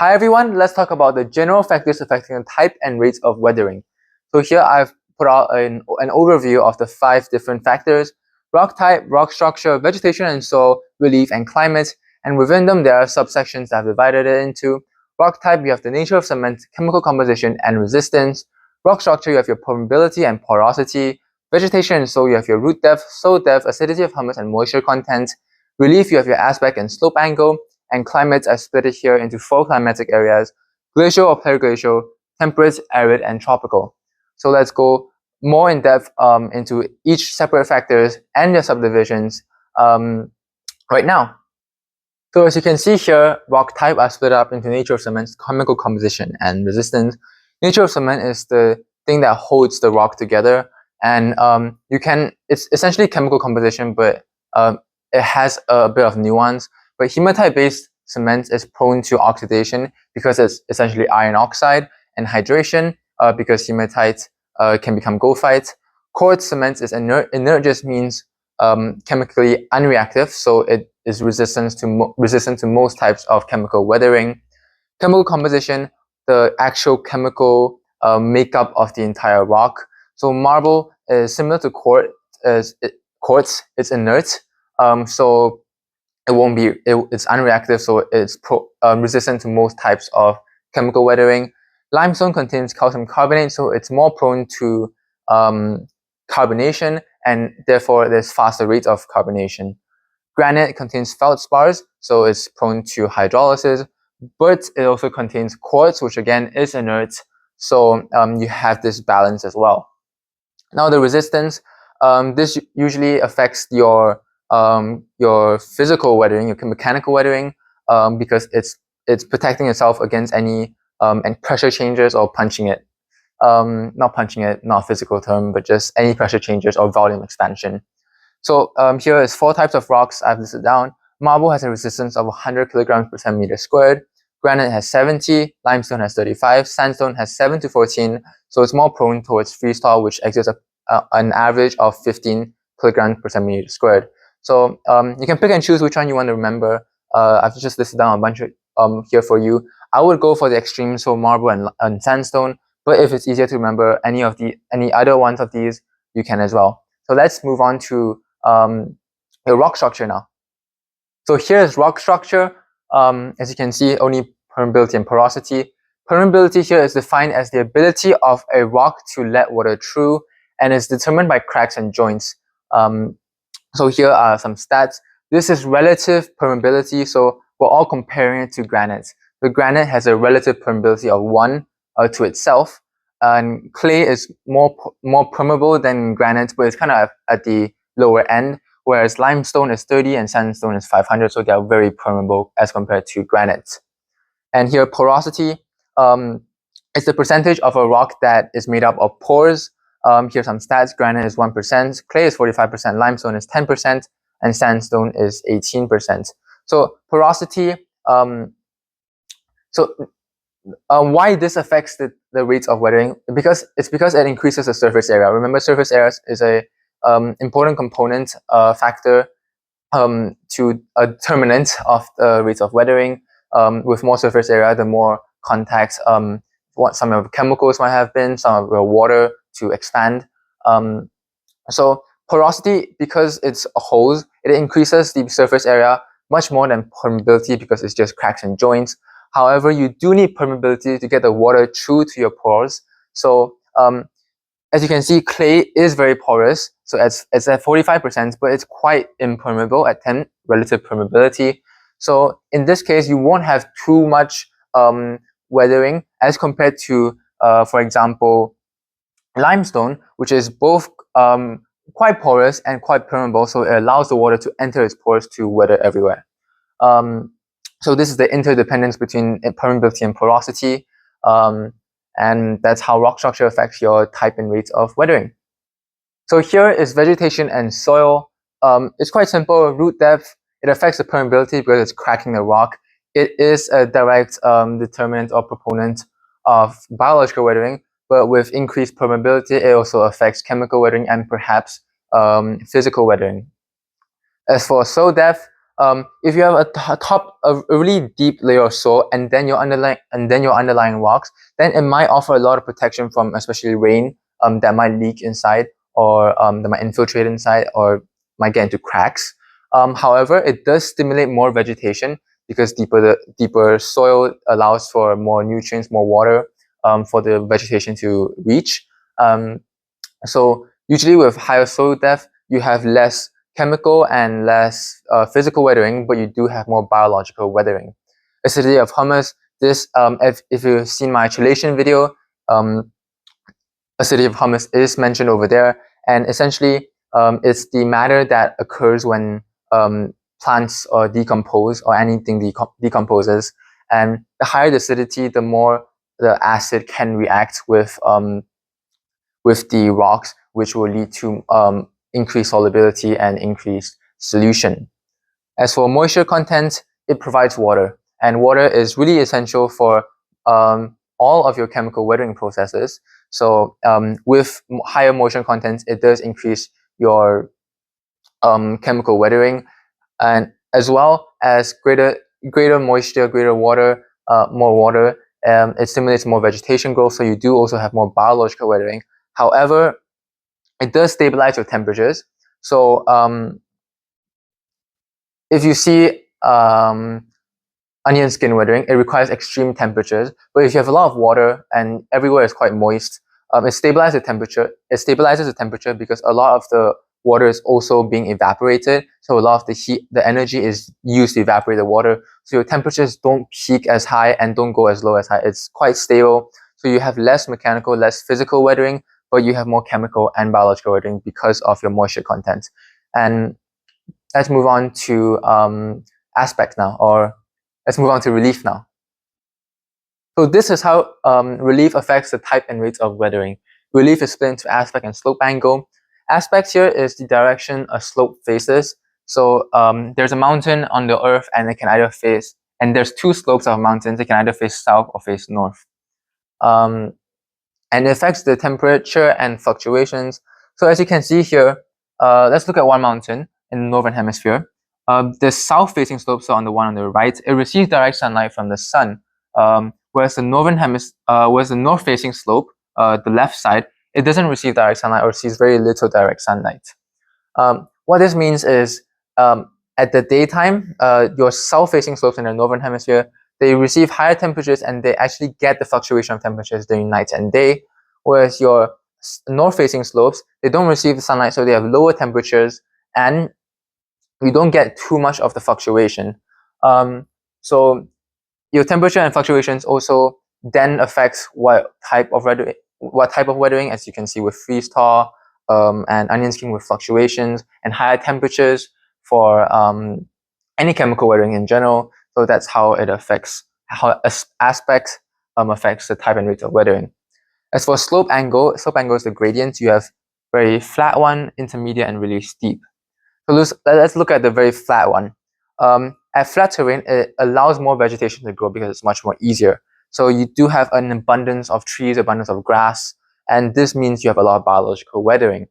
Hi everyone, let's talk about the general factors affecting the type and rates of weathering. So here I've put out an overview of the 5 different factors: rock type, rock structure, vegetation and soil, relief and climate, and within them there are subsections that I've divided it into. Rock type, you have the nature of cement, chemical composition and resistance. Rock structure, you have your permeability and porosity. Vegetation and soil, you have your root depth, soil depth, acidity of humus and moisture content. Relief, you have your aspect and slope angle. And climates are split here into 4 climatic areas: glacial or periglacial, temperate, arid, and tropical. So let's go more in depth into each separate factors and their subdivisions right now. So as you can see here, rock type are split up into nature of cement, chemical composition, and resistance. Nature of cement is the thing that holds the rock together, and it's essentially chemical composition, but it has a bit of nuance. But hematite-based cement is prone to oxidation because it's essentially iron oxide, and hydration because hematite can become goethite. Quartz cement is inert. Inert just means chemically unreactive, so it is resistant to most types of chemical weathering. Chemical composition, the actual chemical makeup of the entire rock. So marble is similar to quartz. It's inert, so it won't be. It's unreactive, so it's resistant to most types of chemical weathering. Limestone contains calcium carbonate, so it's more prone to carbonation, and therefore there's faster rates of carbonation. Granite contains feldspars, so it's prone to hydrolysis, but it also contains quartz, which again is inert, so you have this balance as well. Now the resistance, this usually affects your physical weathering, your mechanical weathering, because it's protecting itself against any and pressure changes or punching it. Not punching it, not a physical term, but just any pressure changes or volume expansion. So here is 4 types of rocks I've listed down. Marble has a resistance of 100 kilograms per centimeter squared. Granite has 70, limestone has 35, sandstone has 7 to 14, so it's more prone towards freestyle, which exerts an average of 15 kilograms per centimeter squared. So you can pick and choose which one you want to remember. I've just listed down a bunch of here for you. I would go for the extremes, so marble and sandstone, but if it's easier to remember any other ones of these, you can as well. So let's move on to the rock structure now. So here's rock structure. As you can see, only permeability and porosity. Permeability here is defined as the ability of a rock to let water through, and is determined by cracks and joints. So here are some stats. This is relative permeability, so we're all comparing it to granite. The granite has a relative permeability of 1 to itself, and clay is more permeable than granite, but it's kind of at the lower end, whereas limestone is 30 and sandstone is 500, so they are very permeable as compared to granite. And here porosity is the percentage of a rock that is made up of pores. Here's some stats. Granite is 1%, clay is 45%, limestone is 10%, and sandstone is 18%. So porosity, why this affects the rates of weathering? Because it increases the surface area. Remember, surface area is a important component factor to a determinant of the rates of weathering. With more surface area, the more contacts what some of the chemicals might have been, some of the water to expand. So porosity, because it's holes, it increases the surface area much more than permeability because it's just cracks and joints. However, you do need permeability to get the water through to your pores. So as you can see, clay is very porous, so it's at 45%, but it's quite impermeable at 10 relative permeability. So in this case, you won't have too much weathering as compared to, for example, limestone, which is both quite porous and quite permeable, so it allows the water to enter its pores to weather everywhere. So this is the interdependence between permeability and porosity. And that's how rock structure affects your type and rates of weathering. So here is vegetation and soil. It's quite simple. Root depth, it affects the permeability because it's cracking the rock. It is a direct determinant or proponent of biological weathering, but with increased permeability, it also affects chemical weathering and perhaps physical weathering. As for soil depth, if you have a really deep layer of soil and then your underlying rocks, then it might offer a lot of protection from especially rain that might leak inside, or that might infiltrate inside, or might get into cracks. However, it does stimulate more vegetation because deeper soil allows for more nutrients, more water for the vegetation to reach. So usually with higher soil depth, you have less chemical and less physical weathering, but you do have more biological weathering. Acidity of humus. This, if you've seen my chelation video, acidity of humus is mentioned over there, and essentially it's the matter that occurs when plants decompose, or anything decomposes, and the higher the acidity, the more the acid can react with the rocks, which will lead to increased solubility and increased solution. As for moisture content, it provides water, and water is really essential for all of your chemical weathering processes. So with higher moisture content, it does increase your chemical weathering, and as well as greater moisture, greater water, more water. It stimulates more vegetation growth, so you do also have more biological weathering. However, it does stabilize your temperatures. So if you see onion skin weathering, it requires extreme temperatures. But if you have a lot of water and everywhere is quite moist, it stabilizes the temperature. It stabilizes the temperature because a lot of the water is also being evaporated. So a lot of the heat, the energy is used to evaporate the water. So your temperatures don't peak as high and don't go as low as high. It's quite stable. So you have less mechanical, less physical weathering, but you have more chemical and biological weathering because of your moisture content. And let's move on to aspects now, or let's move on to relief now. So this is how relief affects the type and rates of weathering. Relief is split into aspect and slope angle. Aspect here is the direction a slope faces. So there's a mountain on the earth, and it can either face, and there's two slopes of mountains. It can either face south or face north. And it affects the temperature and fluctuations. So as you can see here, let's look at one mountain in the northern hemisphere. The south-facing slopes, so on the one on the right, it receives direct sunlight from the sun, whereas the north-facing slope, the left side, it doesn't receive direct sunlight or receives very little direct sunlight. What this means is, at the daytime, your south-facing slopes in the northern hemisphere, they receive higher temperatures and they actually get the fluctuation of temperatures during night and day, whereas your north-facing slopes, they don't receive the sunlight, so they have lower temperatures and you don't get too much of the fluctuation. So your temperature and fluctuations also then affects what type of weathering, as you can see with freeze thaw and onion skin with fluctuations, and higher temperatures for any chemical weathering in general. So that's how it affects, how aspects affects the type and rate of weathering. As for slope angle is the gradient. You have very flat one, intermediate, and really steep. So let's look at the very flat one. At flat terrain, it allows more vegetation to grow because it's much more easier. So you do have an abundance of trees, abundance of grass, and this means you have a lot of biological weathering.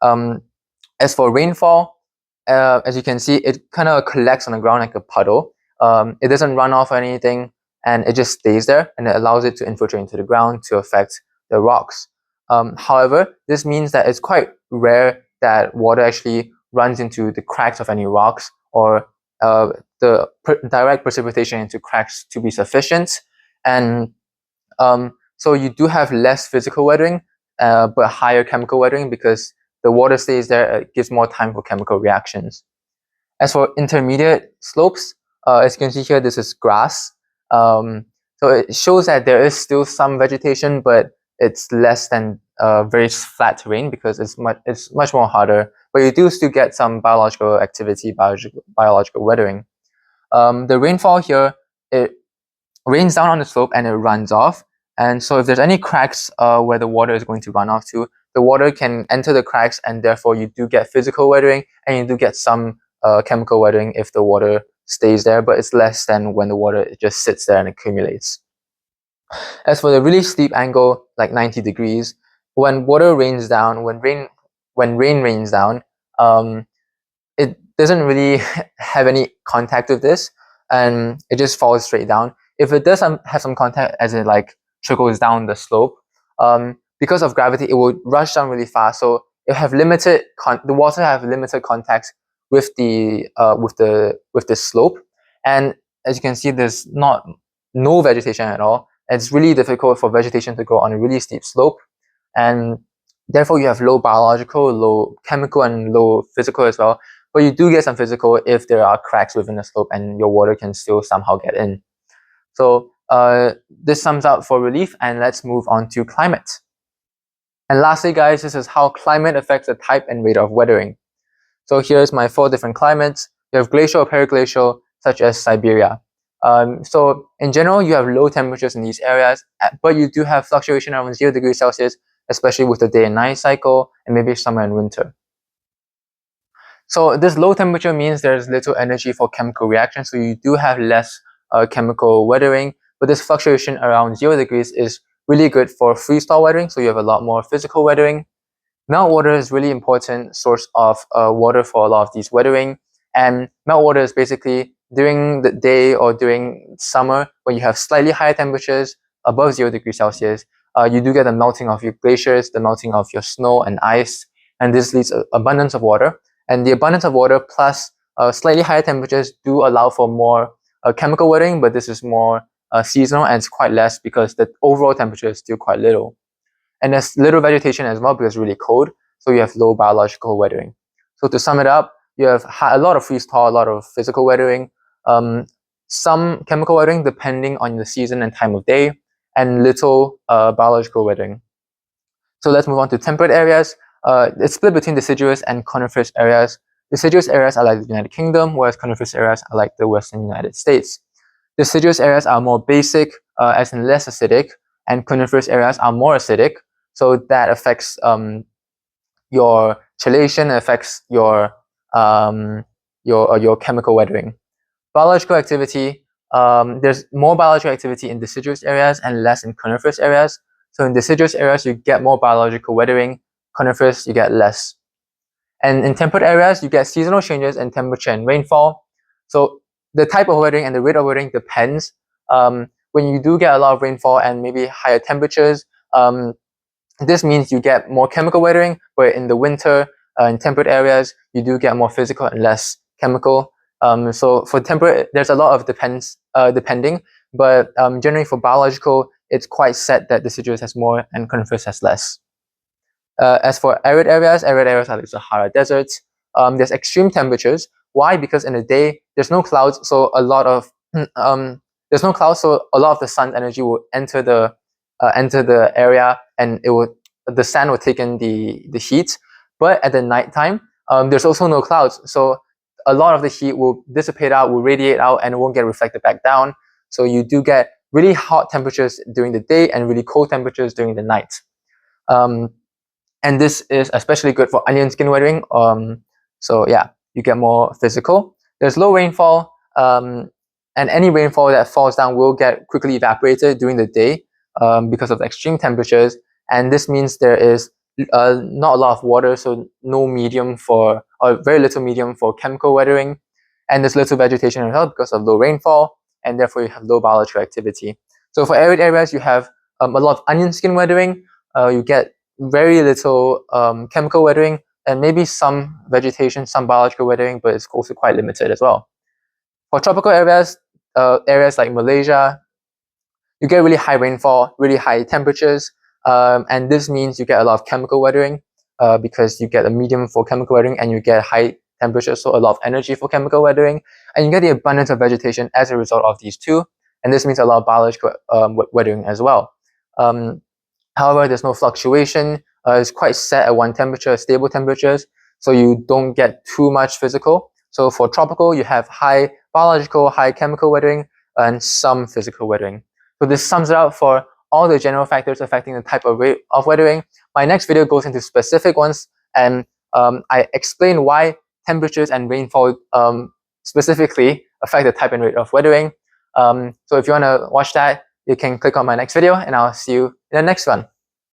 As for rainfall, as you can see, it kind of collects on the ground like a puddle. It doesn't run off or anything, and it just stays there, and it allows it to infiltrate into the ground to affect the rocks. However, this means that it's quite rare that water actually runs into the cracks of any rocks, or the direct precipitation into cracks to be sufficient. And so you do have less physical weathering, but higher chemical weathering, because the water stays there. It gives more time for chemical reactions. As for intermediate slopes, as you can see here, this is grass. So it shows that there is still some vegetation, but it's less than very flat terrain because it's much more harder. But you do still get some biological activity, biological weathering. The rainfall here, it rains down on the slope and it runs off. And so if there's any cracks where the water is going to run off to, the water can enter the cracks, and therefore you do get physical weathering, and you do get some chemical weathering if the water stays there, but it's less than when the water just sits there and accumulates. As for the really steep angle, like 90 degrees, when water rains down, when rain rains down, doesn't really have any contact with this, and it just falls straight down. If it does have some contact, as it like trickles down the slope, because of gravity, it will rush down really fast. So it have limited the water have limited contact with the slope, and as you can see, there's no vegetation at all. It's really difficult for vegetation to grow on a really steep slope, and therefore you have low biological, low chemical, and low physical as well. But you do get some physical if there are cracks within the slope and your water can still somehow get in. So this sums up for relief, and let's move on to climate. And lastly, guys, this is how climate affects the type and rate of weathering. So here's my 4 different climates. You have glacial or periglacial, such as Siberia. So in general, you have low temperatures in these areas, but you do have fluctuation around 0 degrees Celsius, especially with the day and night cycle, and maybe summer and winter. So this low temperature means there's little energy for chemical reaction, so you do have less chemical weathering, but this fluctuation around 0 degrees is really good for freeze-thaw weathering, so you have a lot more physical weathering. Meltwater is really important source of water for a lot of these weathering, and meltwater is basically during the day or during summer when you have slightly higher temperatures above 0 degrees Celsius, you do get the melting of your glaciers, the melting of your snow and ice, and this leads to abundance of water. And the abundance of water plus slightly higher temperatures do allow for more chemical weathering, but this is more seasonal, and it's quite less because the overall temperature is still quite little. And there's little vegetation as well because it's really cold, so you have low biological weathering. So to sum it up, you have a lot of freeze-thaw, a lot of physical weathering, some chemical weathering depending on the season and time of day, and little biological weathering. So let's move on to temperate areas. It's split between deciduous and coniferous areas. Deciduous areas are like the United Kingdom, whereas coniferous areas are like the Western United States. Deciduous areas are more basic, as in less acidic, and coniferous areas are more acidic. So that affects your chelation, affects your chemical weathering. Biological activity. There's more biological activity in deciduous areas and less in coniferous areas. So in deciduous areas, you get more biological weathering. Coniferous, you get less. And in temperate areas, you get seasonal changes in temperature and rainfall. So the type of weathering and the rate of weathering depends. When you do get a lot of rainfall and maybe higher temperatures, this means you get more chemical weathering, but in the winter, in temperate areas, you do get more physical and less chemical. So for temperate, there's a lot of depending, but generally for biological, it's quite set that deciduous has more and coniferous has less. As for arid areas are like Sahara deserts. There's extreme temperatures. Why? Because in the day there's no clouds, so a lot of there's no clouds, so a lot of the sun's energy will enter the area, and the sun will take in the heat. But at the nighttime, there's also no clouds, so a lot of the heat will dissipate out, will radiate out, and it won't get reflected back down. So you do get really hot temperatures during the day and really cold temperatures during the night. And this is especially good for onion skin weathering. So yeah, you get more physical. There's low rainfall, and any rainfall that falls down will get quickly evaporated during the day because of the extreme temperatures. And this means there is not a lot of water, so no medium or very little medium for chemical weathering. And there's little vegetation as well because of low rainfall, and therefore you have low biological activity. So for arid areas, you have a lot of onion skin weathering. You get very little chemical weathering, and maybe some vegetation, some biological weathering, but it's also quite limited as well. For tropical areas, areas like Malaysia, you get really high rainfall, really high temperatures, and this means you get a lot of chemical weathering because you get a medium for chemical weathering and you get high temperatures, so a lot of energy for chemical weathering, and you get the abundance of vegetation as a result of these two, and this means a lot of biological weathering as well. However, there's no fluctuation. It's quite set at one temperature, stable temperatures, so you don't get too much physical. So for tropical, you have high biological, high chemical weathering, and some physical weathering. So this sums it up for all the general factors affecting the type of rate of weathering. My next video goes into specific ones, and I explain why temperatures and rainfall specifically affect the type and rate of weathering. So if you want to watch that, you can click on my next video, and I'll see you in the next one.